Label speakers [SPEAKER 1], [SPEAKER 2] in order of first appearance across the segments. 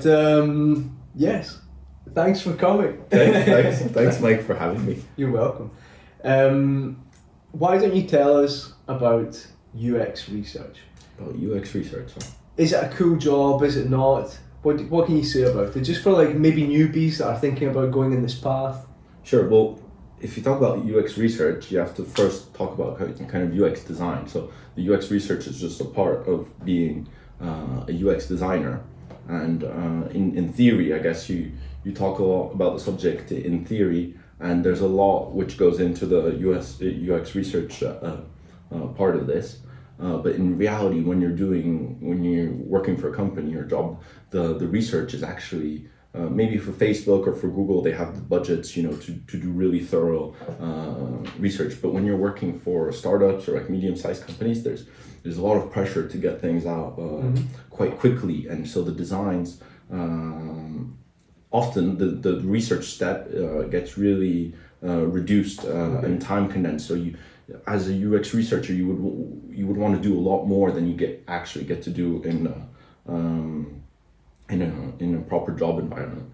[SPEAKER 1] But yes, thanks for coming.
[SPEAKER 2] Thanks, Mike, for having me.
[SPEAKER 1] You're welcome. Why don't you tell us about UX research?
[SPEAKER 2] About UX research, huh?
[SPEAKER 1] Is it a cool job? Is it not? What can you say about it? Just for like maybe newbies that are thinking about going in this path.
[SPEAKER 2] Sure. Well, if you talk about UX research, you have to first talk about kind of UX design. So the UX research is just a part of being a UX designer. And in theory, I guess you talk a lot about the subject in theory, and there's a lot which goes into the UX research part of this. But in reality, when you're working for a company or job, the research is actually maybe for Facebook or for Google, they have the budgets, to do really thorough research. But when you're working for startups or like medium-sized companies, there's a lot of pressure to get things out quite quickly, and so the designs often the research step gets really reduced and time condensed. So you, as a UX researcher, you would want to do a lot more than you actually get to do in a proper job environment.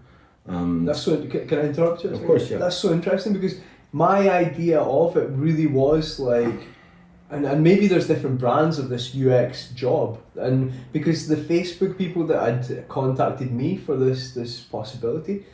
[SPEAKER 1] That's so. Can I interrupt you?
[SPEAKER 2] Of course, yeah.
[SPEAKER 1] That's so interesting, because my idea of it really was like, and maybe there's different brands of this UX job, and because the Facebook people that had contacted me for this possibility,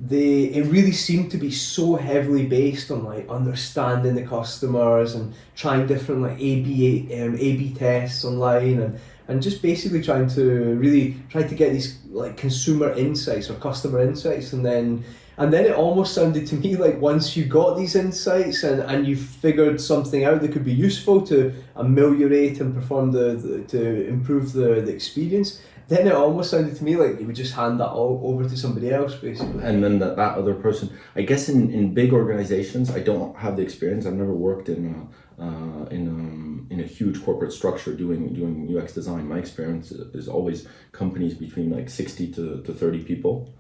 [SPEAKER 1] it really seemed to be so heavily based on like understanding the customers and trying different like A/B tests online, and just basically trying to get these like consumer insights or customer insights, and then it almost sounded to me like once you got these insights and you figured something out that could be useful to ameliorate and perform to improve the experience, then it almost sounded to me like you would just hand that all over to somebody else, basically.
[SPEAKER 2] And then that other person, I guess in big organizations, I don't have the experience. I've never worked in a huge corporate structure doing UX design. My experience is always companies between like 60 to 30 people.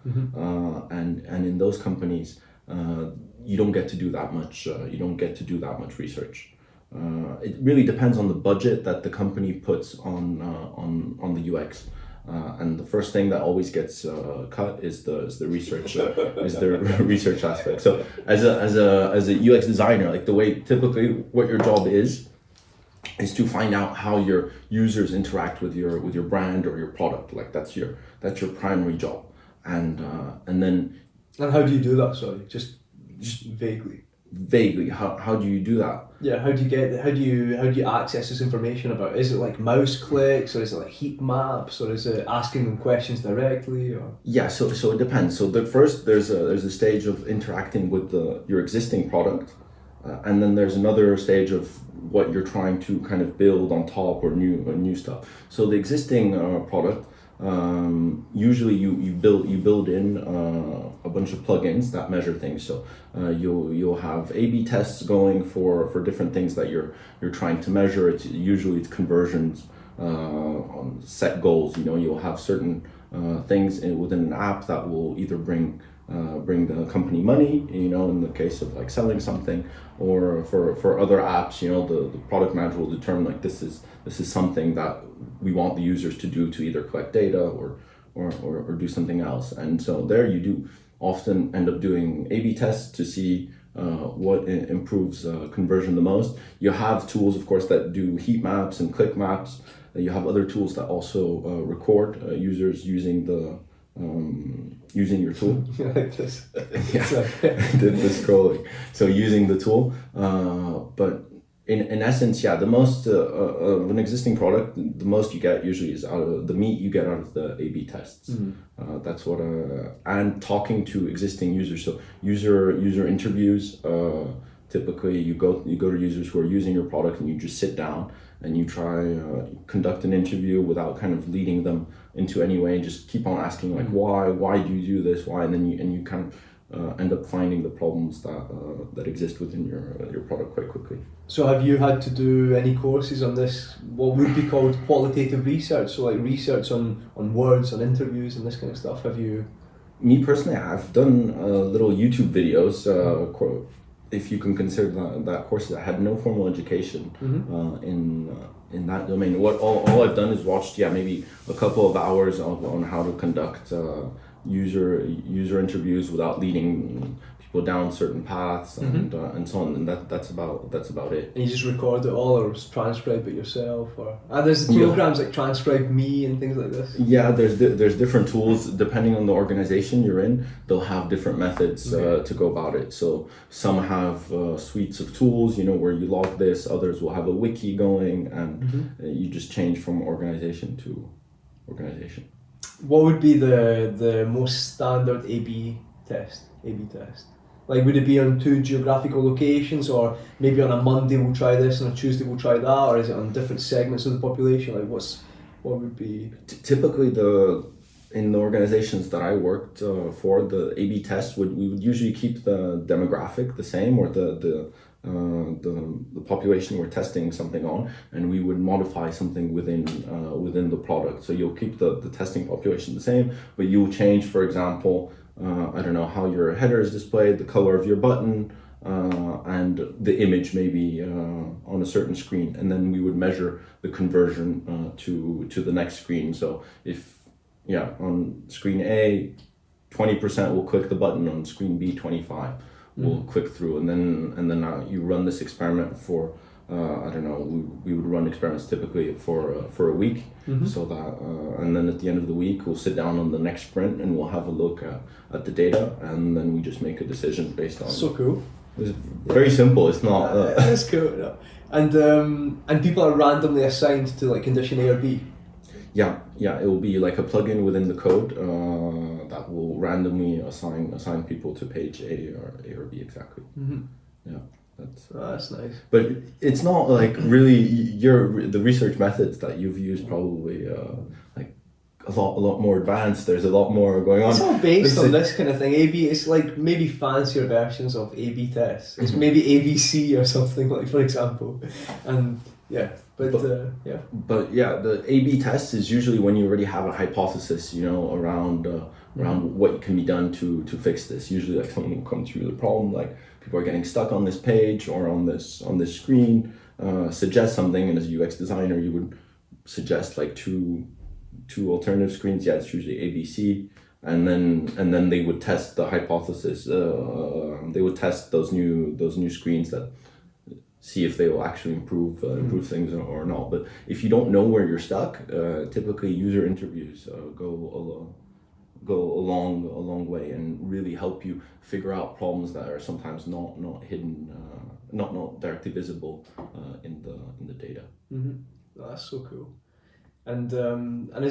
[SPEAKER 2] And in those companies, you don't get to do that much. You don't get to do that much research. It really depends on the budget that the company puts on the UX. And the first thing that always gets cut is the research research aspect. So as a UX designer, like the way typically what your job is to find out how your users interact with your brand or your product. Like that's your primary job. And then.
[SPEAKER 1] And how do you do that? Sorry, just vaguely.
[SPEAKER 2] Vaguely, how do you do that?
[SPEAKER 1] Yeah, how do you access this information about? Is it like mouse clicks, or is it like heat maps, or is it asking them questions directly? Or
[SPEAKER 2] yeah, so it depends. So there's a stage of interacting with your existing product, and then there's another stage of what you're trying to kind of build on top or new stuff. So the existing product. Usually you build in a bunch of plugins that measure things. So you'll have A/B tests going for different things that you're trying to measure. It's conversions on set goals. You'll have certain things within an app that will either bring the company money, in the case of like selling something, or for other apps, the product manager will determine like this is something that we want the users to do, to either collect data or do something else. And so there you do often end up doing A/B tests to see what improves conversion the most. You have tools, of course, that do heat maps and click maps. You have other tools that also record users using your tool.
[SPEAKER 1] Like this.
[SPEAKER 2] Yeah, the scrolling. So using the tool, but in essence, yeah, the most of an existing product, the most you get usually is out of the meat you get out of the A/B tests. That's what and talking to existing users. So user interviews. Typically, you go to users who are using your product, and you just sit down and you try conduct an interview without kind of leading them into any way, and just keep on asking like why do you do this, why, and then you kind of end up finding the problems that exist within your product quite quickly.
[SPEAKER 1] So have you had to do any courses on this, what would be called qualitative research, so like research on words, on interviews and this kind of stuff? Have you?
[SPEAKER 2] Me personally, I've done little YouTube videos if you can consider that courses. I had no formal education in that domain. What all I've done is watched maybe a couple of hours on how to conduct user interviews without leading people down certain paths and so on. And that's about it.
[SPEAKER 1] And you just record it all, or transcribe it yourself, or there's programs like Transcribe Me and things like this.
[SPEAKER 2] Yeah, there's different tools depending on the organization you're in. They'll have different methods to go about it. So some have suites of tools, where you log this. Others will have a wiki going, and you just change from organization to organization.
[SPEAKER 1] What would be the most standard A/B test? Like, would it be on 2 geographical locations, or maybe on a Monday we'll try this and on a Tuesday we'll try that, or is it on different segments of the population? Like, what would be?
[SPEAKER 2] Typically, in the organizations that I worked for, the A/B test we would usually keep the demographic the same, or the population we're testing something on, and we would modify something within the product. So you'll keep the testing population the same, but you'll change, for example, I don't know, how your header is displayed, the color of your button, and the image maybe on a certain screen, and then we would measure the conversion to the next screen. So if on screen A, 20% will click the button, on screen B, 25 will click through, and then you run this experiment for I don't know. We would run experiments typically for a week, so that and then at the end of the week we'll sit down on the next sprint and we'll have a look at the data, and then we just make a decision based on.
[SPEAKER 1] So cool.
[SPEAKER 2] It's very simple. It's not.
[SPEAKER 1] That's cool. No. And people are randomly assigned to like condition A or B.
[SPEAKER 2] Yeah. It will be like a plugin within the code that will randomly assign people to page A or B exactly. Yeah.
[SPEAKER 1] That's nice.
[SPEAKER 2] But it's not like really the research methods that you've used probably like a lot more advanced. There's a lot more going on.
[SPEAKER 1] It's all based on this kind of thing. A/B, it's like maybe fancier versions of A/B tests. It's maybe ABC or something, like, for example, and But the
[SPEAKER 2] A/B test is usually when you already have a hypothesis, around what can be done to fix this. Usually, like, someone will come through the problem, like people are getting stuck on this page or on this screen, suggest something, and as a UX designer, you would suggest like two alternative screens. Yeah, it's usually ABC, and then they would test the hypothesis. They would test those new screens that see if they will actually improve things or not. But if you don't know where you're stuck, typically user interviews go a long way and really help you figure out problems that are sometimes not hidden, not directly visible in the data.
[SPEAKER 1] Oh, that's so cool. And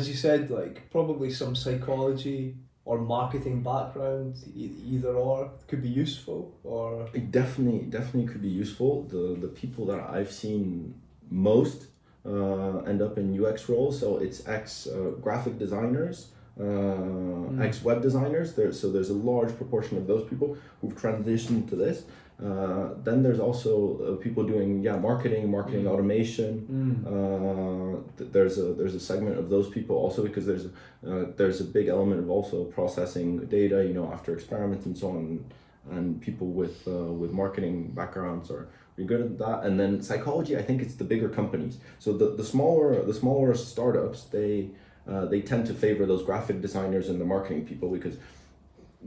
[SPEAKER 1] as you said, like, probably some psychology or marketing background, either or, could be useful. Or
[SPEAKER 2] it definitely could be useful. The people that I've seen most end up in UX roles, so it's ex graphic designers, ex web designers. There's a large proportion of those people who've transitioned to this. Then there's also people doing marketing automation. There's a segment of those people also, because there's a big element of also processing data, after experiments and so on, and people with marketing backgrounds are really good at that. And then psychology, I think it's the bigger companies. So the smaller startups, they tend to favor those graphic designers and the marketing people, because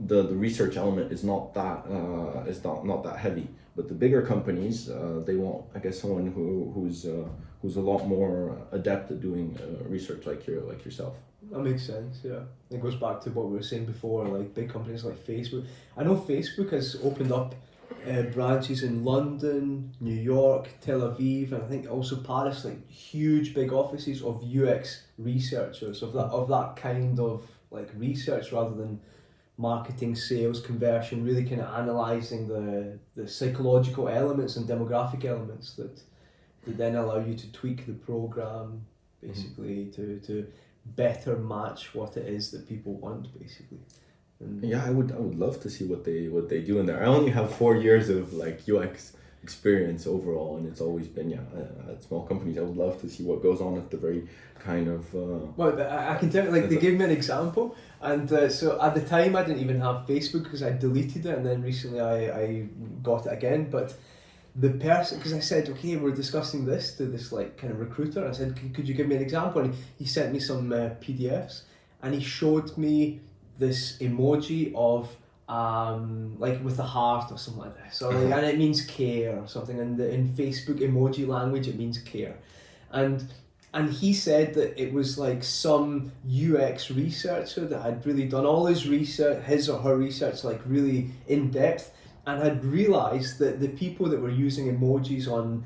[SPEAKER 2] the research element is not that heavy. But the bigger companies, they want, I guess, someone who's a lot more adept at doing research, like yourself.
[SPEAKER 1] That makes sense. Yeah, it goes back to what we were saying before, like big companies like Facebook. I know Facebook has opened up branches in London, New York, Tel Aviv, and I think also Paris, like huge big offices of UX researchers of that kind of like research, rather than marketing, sales, conversion, really kind of analysing the psychological elements and demographic elements that then allow you to tweak the program, basically, to better match what it is that people want, basically. And
[SPEAKER 2] I would love to see what they do in there. I only have 4 years of like UX experience overall, and it's always been at small companies. I would love to see what goes on at the very kind of
[SPEAKER 1] Well, I can tell you, like, they gave me an example, and so at the time I didn't even have Facebook because I deleted it, and then recently I got it again. But the person, because I said, okay, we're discussing this to this like kind of recruiter, I said, could you give me an example? And he sent me some PDFs, and he showed me this emoji of like with a heart or something like this, or like, and it means care or something. And in Facebook emoji language, it means care, and he said that it was like some UX researcher that had really done all his research, his or her research, like really in depth, and had realised that the people that were using emojis on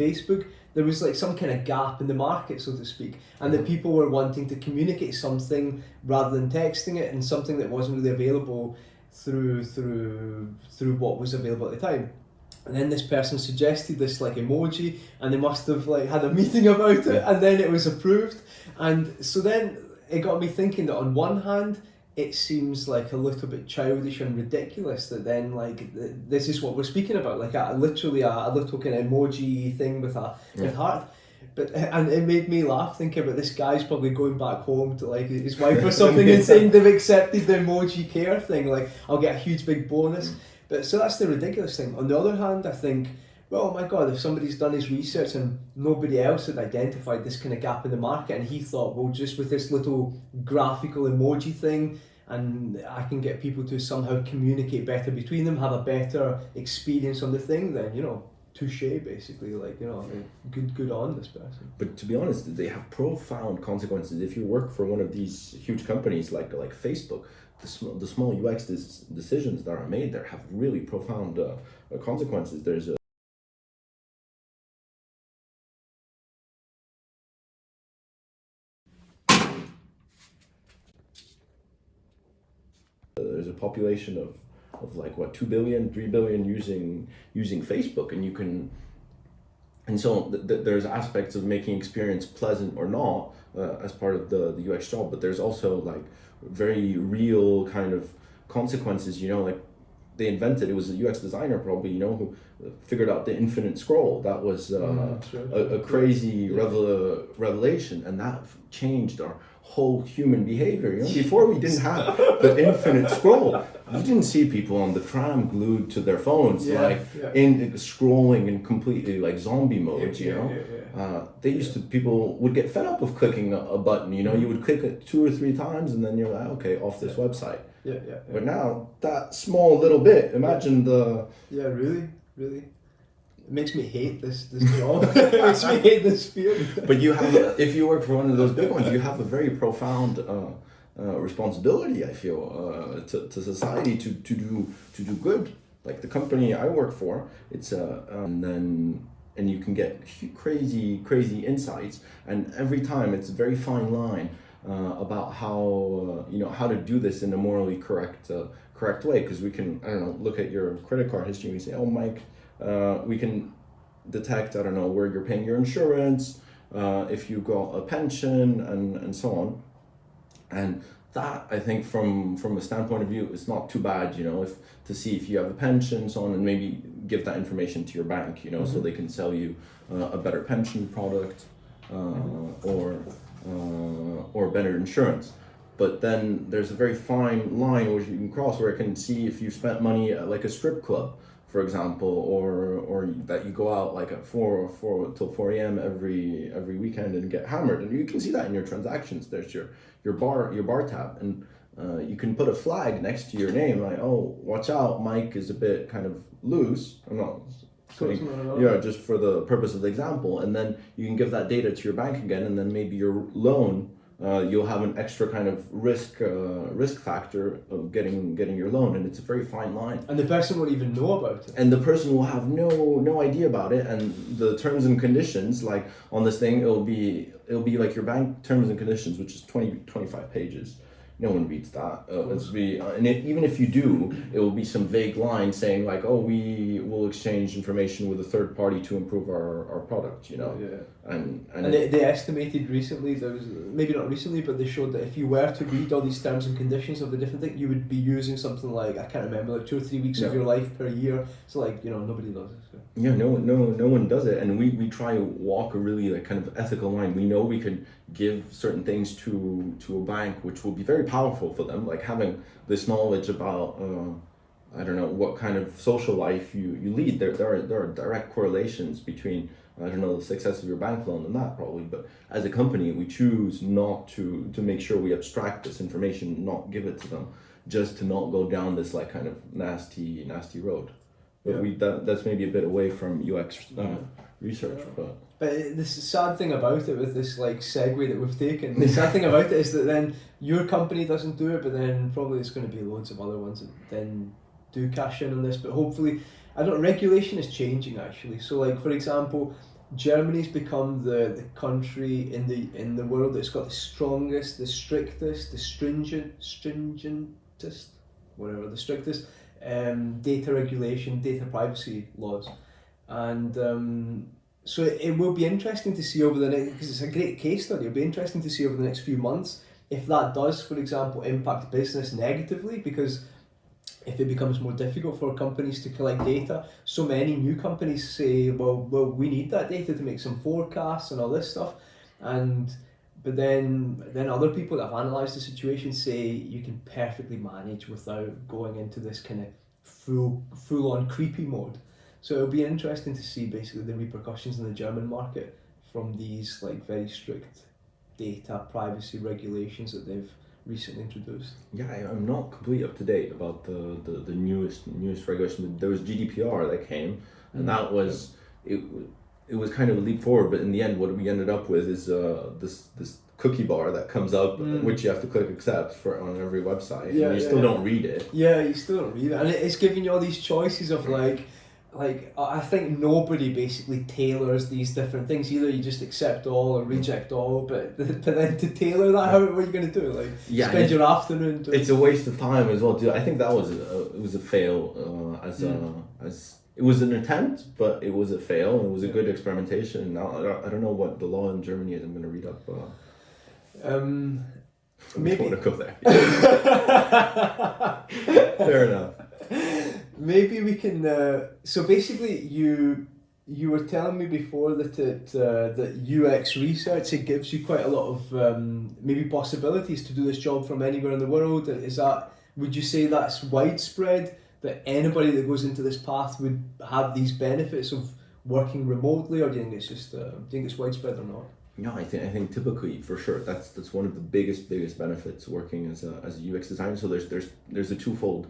[SPEAKER 1] Facebook, there was like some kind of gap in the market, so to speak, and that people were wanting to communicate something rather than texting it, and something that wasn't really available through what was available at the time. And then this person suggested this like emoji, and they must have like had a meeting about it, and then it was approved. And so then it got me thinking that on one hand, it seems like a little bit childish and ridiculous that then like this is what we're speaking about, like literally a little kind of emoji thing with a heart. But and it made me laugh thinking about this guy's probably going back home to like his wife or something and saying they've accepted the emoji care thing, like I'll get a huge big bonus. But so that's the ridiculous thing. On the other hand, I think, well, oh my God, if somebody's done his research and nobody else had identified this kind of gap in the market, and he thought, well, just with this little graphical emoji thing, and I can get people to somehow communicate better between them, have a better experience on the thing, then, you know, touche, basically, like, you know, good on this person.
[SPEAKER 2] But to be honest, they have profound consequences. If you work for one of these huge companies like Facebook, the small UX decisions that are made there have really profound consequences. There's a population of like what 2 billion, 3 billion using Facebook, and so there's aspects of making experience pleasant or not as part of the UX job, but there's also like very real kind of consequences, you know, like they invented, it was a UX designer probably, you know, who figured out the infinite scroll. That was a crazy revelation, and that changed our whole human behavior. You know, before we didn't have the infinite scroll. You didn't see people on the tram glued to their phones, in scrolling in completely like zombie mode. They used to, people would get fed up of clicking a button. You know, you would click it 2 or 3 times, and then you're like, okay, off this website. But now that small little bit, imagine the.
[SPEAKER 1] Yeah, really. It makes me hate this job. It makes me hate this field.
[SPEAKER 2] But you have, if you work for one of those big ones, you have a very profound responsibility, I feel, to society to do good. Like the company I work for, it's and you can get crazy insights, and every time it's a very fine line about how how to do this in a morally correct way, because we can, I don't know, look at your credit card history and we say, oh Mike, we can detect, I don't know, where you're paying your insurance, if you got a pension, and so on. And that, I think, from a standpoint of view, is not too bad, you know, if to see if you have a pension, so on, and maybe give that information to your bank, you know, so they can sell you a better pension product or better insurance. But then there's a very fine line which you can cross where it can see if you spent money at like a strip club, for example, or that you go out like at 4 till 4 a.m. every weekend and get hammered, and you can see that in your transactions. There's your bar tab, and you can put a flag next to your name like, oh, watch out, Mike is a bit kind of loose. I'm not saying, just for the purpose of the example, and then you can give that data to your bank again, and then maybe your loan. You'll have an extra kind of risk factor of getting your loan, and it's a very fine line.
[SPEAKER 1] And the person won't even know about it.
[SPEAKER 2] And the person will have no idea about it. And the terms and conditions, like on this thing, it'll be like your bank terms and conditions, which is 25 pages. no one reads that. Even if you do, it will be some vague line saying like, oh, we will exchange information with a third party to improve our product, you know.
[SPEAKER 1] Yeah.
[SPEAKER 2] And
[SPEAKER 1] They estimated recently, there was, maybe not recently, but they showed that if you were to read all these terms and conditions of the different things, you would be using something like, I can't remember, like 2 or 3 weeks of your life per year. So like, you know, nobody does it. So.
[SPEAKER 2] Yeah, no one does it, and we try to walk a really like kind of ethical line. We know we can give certain things to a bank, which will be very powerful for them, like having this knowledge about I don't know what kind of social life you lead. There are direct correlations between I don't know the success of your bank loan and that probably, but as a company we choose not to make sure we abstract this information, not give it to them, just to not go down this like kind of nasty road. But that's maybe a bit away from UX research, but
[SPEAKER 1] the sad thing about it with this like segue that we've taken, the sad thing about it is that then your company doesn't do it, but then probably there's going to be loads of other ones that then do cash in on this. But hopefully, regulation is changing actually. So like for example, Germany's become the country in the world that's got the strongest, the strictest, the stringentest, whatever, the strictest data regulation, data privacy laws, and so it will be interesting to see over the next, because it's a great case study, it'll be interesting to see over the next few months if that does, for example, impact business negatively, because if it becomes more difficult for companies to collect data, so many new companies say, well, we need that data to make some forecasts and all this stuff, but then other people that have analysed the situation say you can perfectly manage without going into this kind of full on creepy mode. So it'll be interesting to see basically the repercussions in the German market from these like very strict data privacy regulations that they've recently introduced.
[SPEAKER 2] Yeah, I'm not completely up to date about the newest regulation. There was GDPR that came, and that was it was kind of a leap forward. But in the end, what we ended up with is this cookie bar that comes up, which you have to click accept on every website, and you still don't read it.
[SPEAKER 1] Yeah, you still don't read it, and it's giving you all these choices of like I think nobody basically tailors these different things. Either you just accept all or reject all, but then to tailor that, what are you going to do? Like spend your afternoon doing
[SPEAKER 2] it's a waste of time as well too. I think that was a fail as it was an attempt, but it was a fail. It was a good experimentation. Now I don't know what the law in Germany is. I'm going to read up. Maybe want to go there. Fair enough.
[SPEAKER 1] Maybe we can. So basically, you were telling me before that that UX research, it gives you quite a lot of maybe possibilities to do this job from anywhere in the world. Would you say that's widespread? That anybody that goes into this path would have these benefits of working remotely, or do you think it's just do you think it's widespread or not?
[SPEAKER 2] No, I think typically for sure that's one of the biggest benefits working as a UX designer. So there's a twofold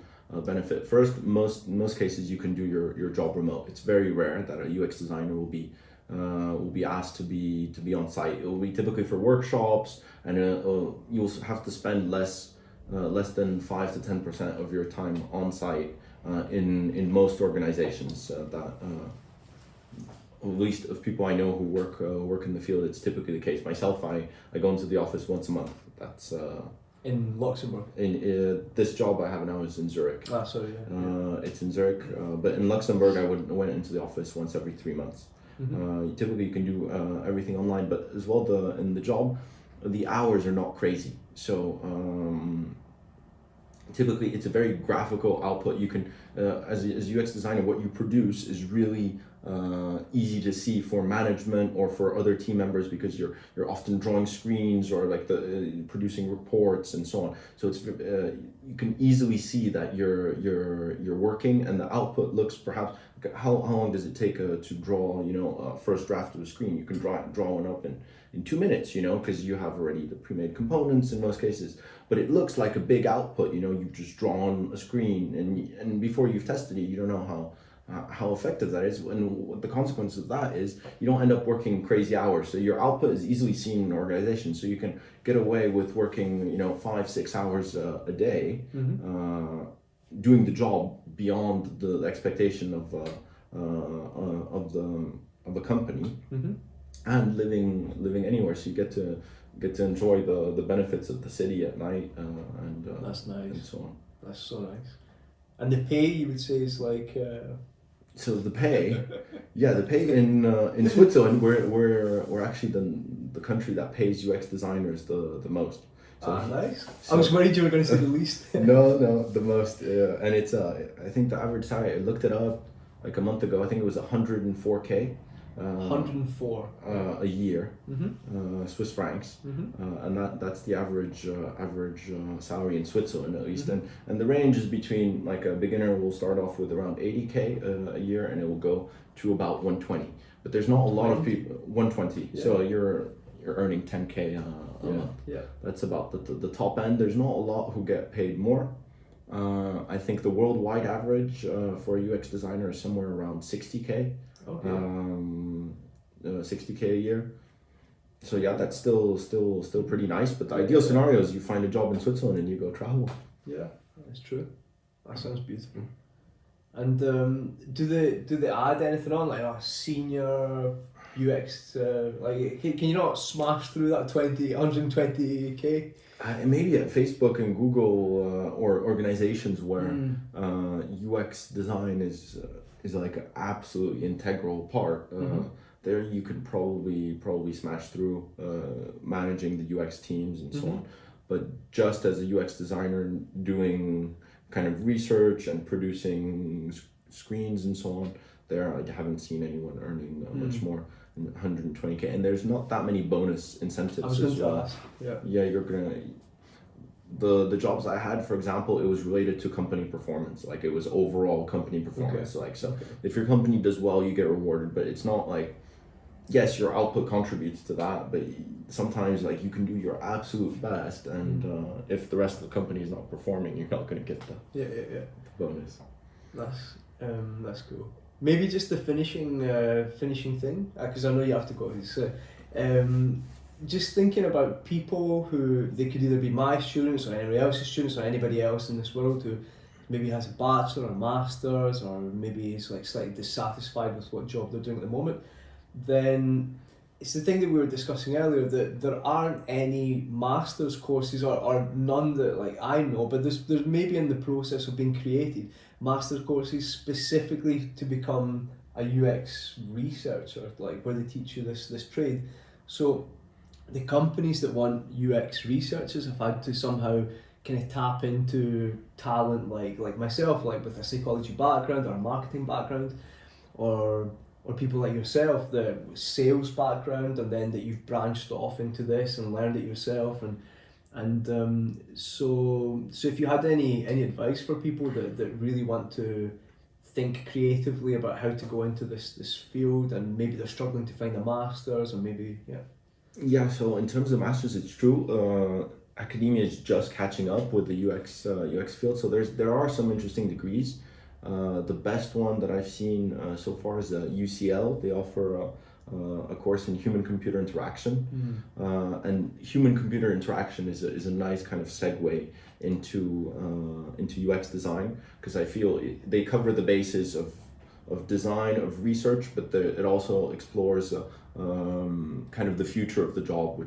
[SPEAKER 2] benefit. First, most cases you can do your job remote. It's very rare that a UX designer will be asked to be on site. It will be typically for workshops, and you'll have to spend less than 5 to 10% of your time on site in most organizations. At least of people I know who work in the field, it's typically the case. Myself, I go into the office once a month. That's
[SPEAKER 1] in Luxembourg.
[SPEAKER 2] In this job I have now is in Zurich.
[SPEAKER 1] Sorry. Yeah.
[SPEAKER 2] It's in Zurich, but in Luxembourg I went into the office once every 3 months. Mm-hmm. Typically you can do everything online, but as well in the job, the hours are not crazy. So typically it's a very graphical output. You can, as a UX designer, what you produce is really easy to see for management or for other team members, because you're often drawing screens or like producing reports and so on. So it's you can easily see that you're working, and the output looks perhaps. How long does it take to draw first draft of a screen? You can draw one up in 2 minutes, because you have already the pre-made components in most cases. But it looks like a big output. You've just drawn a screen, and before you've tested it, you don't know how effective that is, and what the consequence of that is you don't end up working crazy hours. So your output is easily seen in an organization, so you can get away with working 5-6 hours a day, doing the job beyond the expectation of the company, and living anywhere. So you get to get to enjoy the benefits of the city at night, and
[SPEAKER 1] That's nice.
[SPEAKER 2] and so on.
[SPEAKER 1] That's so nice. And the pay, you would say, is like.
[SPEAKER 2] So the pay, yeah, the pay in Switzerland, we're actually the country that pays UX designers the most. So
[SPEAKER 1] Nice.
[SPEAKER 2] so-
[SPEAKER 1] I was worried you were going to say the least.
[SPEAKER 2] no, the most, and it's I think the average salary. I looked it up like a month ago. I think it was 104K.
[SPEAKER 1] 104.
[SPEAKER 2] A year,
[SPEAKER 1] Mm-hmm.
[SPEAKER 2] Swiss francs,
[SPEAKER 1] Mm-hmm.
[SPEAKER 2] and that's the average salary in Switzerland at least,
[SPEAKER 1] Mhm.
[SPEAKER 2] and the range is between, like, a beginner will start off with around 80K a year, and it will go to about 120. But there's not a lot of people 120.
[SPEAKER 1] Yeah.
[SPEAKER 2] So you're earning 10K a month.
[SPEAKER 1] Yeah.
[SPEAKER 2] That's about the top end. There's not a lot who get paid more. I think the worldwide average for a UX designer is somewhere around 60K.
[SPEAKER 1] Okay.
[SPEAKER 2] 60K a year. So yeah, that's still pretty nice. But the ideal scenario is you find a job in Switzerland and you go travel.
[SPEAKER 1] Yeah, that's true. That sounds beautiful. And do they add anything on, like a senior UX? Like, can you not smash through that 120K?
[SPEAKER 2] Maybe at Facebook and Google or organizations where UX design is like an absolutely integral part. There you could probably smash through managing the UX teams and so on. But just as a UX designer doing kind of research and producing screens and so on, there I haven't seen anyone earning much more than 120K. And there's not that many bonus incentives
[SPEAKER 1] I was
[SPEAKER 2] as
[SPEAKER 1] going to
[SPEAKER 2] well.
[SPEAKER 1] ask. Yeah.
[SPEAKER 2] Yeah, you're gonna. The jobs I had, for example, it was related to company performance. Like, it was overall company performance. Like, so if your company does well, you get rewarded. But it's not like, yes, your output contributes to that, but sometimes, like, you can do your absolute best, and if the rest of the company is not performing, you're not going to get the
[SPEAKER 1] Yeah.
[SPEAKER 2] bonus.
[SPEAKER 1] That's cool. Maybe just the finishing thing, because I know you have to go. So, just thinking about people who they could either be my students or anybody else's students or anybody else in this world who maybe has a bachelor or master's, or maybe is like slightly dissatisfied with what job they're doing at the moment. Then it's the thing that we were discussing earlier, that there aren't any master's courses or none that, like, I know, but there's maybe in the process of being created master's courses specifically to become a UX researcher, like where they teach you this trade. So the companies that want UX researchers have had to somehow kind of tap into talent like myself, like with a psychology background or a marketing background, or people like yourself, the sales background, and then that you've branched off into this and learned it yourself, and so if you had any advice for people that really want to think creatively about how to go into this field, and maybe they're struggling to find a master's, or maybe
[SPEAKER 2] Yeah, so in terms of masters, it's true. Academia is just catching up with the UX field. So there are some interesting degrees. The best one that I've seen so far is UCL. They offer a course in human-computer interaction, and human-computer interaction is a nice kind of segue into UX design, because I feel they cover the basis of design, of research, but it also explores kind of the future of the job,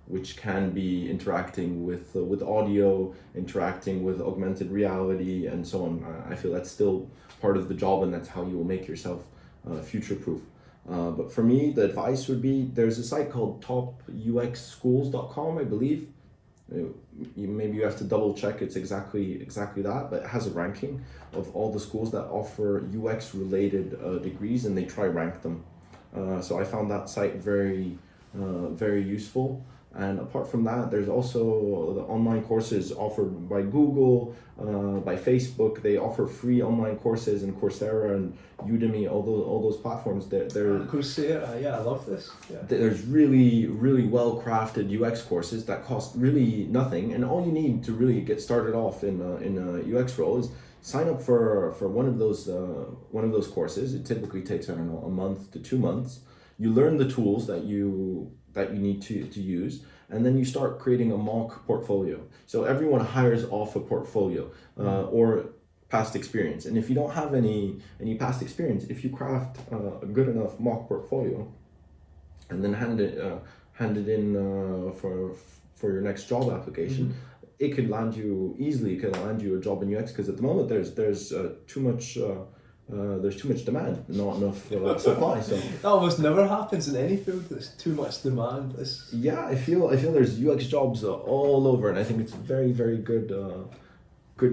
[SPEAKER 2] which can be interacting with audio, interacting with augmented reality, and so on. I feel that's still part of the job, and that's how you will make yourself future-proof. But for me, the advice would be, there's a site called topuxschools.com, I believe. Maybe you have to double check it's exactly that, but it has a ranking of all the schools that offer UX related degrees, and they rank them. So I found that site very useful. And apart from that, there's also the online courses offered by Google, by Facebook. They offer free online courses, and Coursera and Udemy, all those platforms. They're
[SPEAKER 1] Coursera, yeah, I love this. Yeah.
[SPEAKER 2] There's really well crafted UX courses that cost really nothing, and all you need to really get started off in a UX role is sign up for one of those courses. It typically takes, I don't know, a month to 2 months. You learn the tools that you need to use, and then you start creating a mock portfolio. So everyone hires off a portfolio or past experience, and if you don't have any past experience, if you craft a good enough mock portfolio and then hand it hand it in for your next job application. It could land you easily. It could land you a job in UX because at the moment there's too much demand, not enough supply. So
[SPEAKER 1] that almost never happens in any field. There's too much demand.
[SPEAKER 2] yeah, I feel there's UX jobs all over, and I think it's a very very good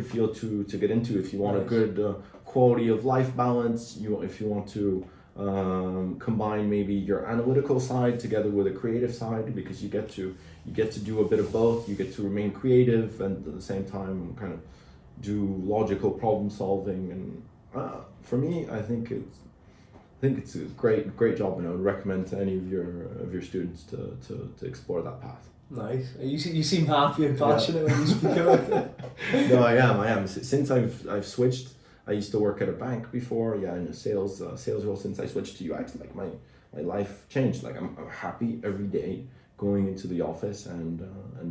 [SPEAKER 2] field to get into if you want a good quality of life balance. If you want to combine maybe your analytical side together with a creative side, because you get to do a bit of both. You get to remain creative and at the same time kind of do logical problem solving. And for me, I think it's a great job, and I would recommend to any of your students to explore that path.
[SPEAKER 1] Nice. You seem happy and passionate when you speak about it.
[SPEAKER 2] No, I am. Since I've switched, I used to work at a bank before, in a sales role. Since I switched to UX, like my life changed. Like I'm happy every day going into the office and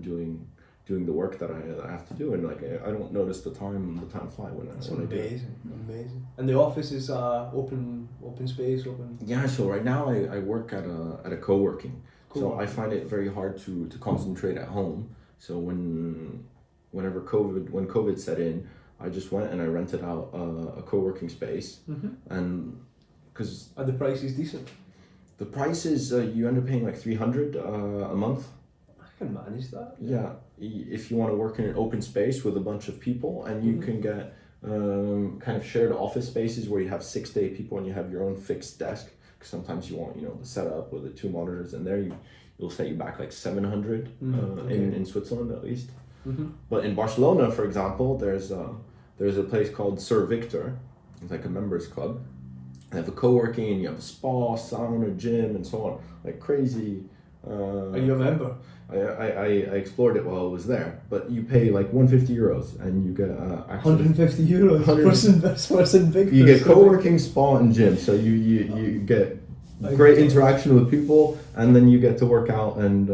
[SPEAKER 2] doing the work that I have to do, and like I don't notice the time fly when I do it.
[SPEAKER 1] Amazing. And the office is open space, open.
[SPEAKER 2] Yeah. So right now I work at a co-working.
[SPEAKER 1] Cool.
[SPEAKER 2] So I find it very hard to concentrate at home. So when COVID set in, I just went and I rented out a co-working space, and because
[SPEAKER 1] the price is decent.
[SPEAKER 2] The price is you end up paying like $300 a month.
[SPEAKER 1] I can manage that.
[SPEAKER 2] Yeah, if you want to work in an open space with a bunch of people, and you can get kind of shared office spaces where you have 6 to 8 people and you have your own fixed desk. Because sometimes you want the setup with the 2 monitors, and there you'll set you back like $700 in Switzerland at least. But in Barcelona, for example, there's a place called Sir Victor. It's like a members club. They have a co-working, and you have a spa, sauna, gym, and so on. Like crazy.
[SPEAKER 1] Are you a member?
[SPEAKER 2] I explored it while I was there, but you pay like €150 and you get actually
[SPEAKER 1] €150 person big.
[SPEAKER 2] You get co-working, spa, and gym, so you get great interaction with people, and then you get to work out and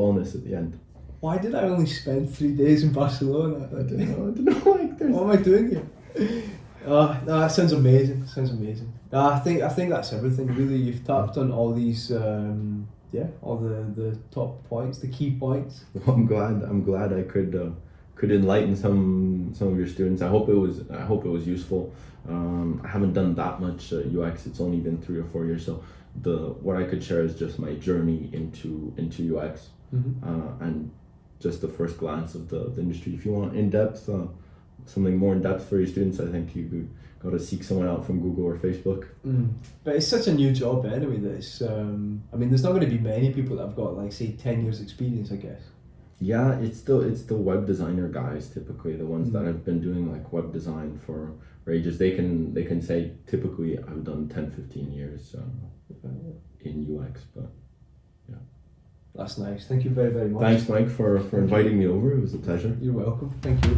[SPEAKER 2] wellness at the end.
[SPEAKER 1] Why did I only spend 3 days in Barcelona?
[SPEAKER 2] I don't know. Like,
[SPEAKER 1] what am I doing here? No, that sounds amazing. No, I think that's everything really. You've tapped on all these, all the top points, the key points.
[SPEAKER 2] Well, I'm glad I could enlighten some of your students. I hope it was useful. I haven't done that much UX. It's only been 3 or 4 years, so what I could share is just my journey into UX, and just the first glance of the industry. If you want something more in depth for your students, I think you got to seek someone out from Google or Facebook.
[SPEAKER 1] But it's such a new job anyway that it's, there's not going to be many people that have got like say 10 years experience, I guess.
[SPEAKER 2] Yeah, it's the web designer guys typically, the ones that have been doing like web design for ages. They can say typically I've done 10-15 years in UX, but yeah.
[SPEAKER 1] That's nice. Thank you very, very much.
[SPEAKER 2] Thanks, Mike, for inviting me over. It was a pleasure.
[SPEAKER 1] You're welcome. Thank you.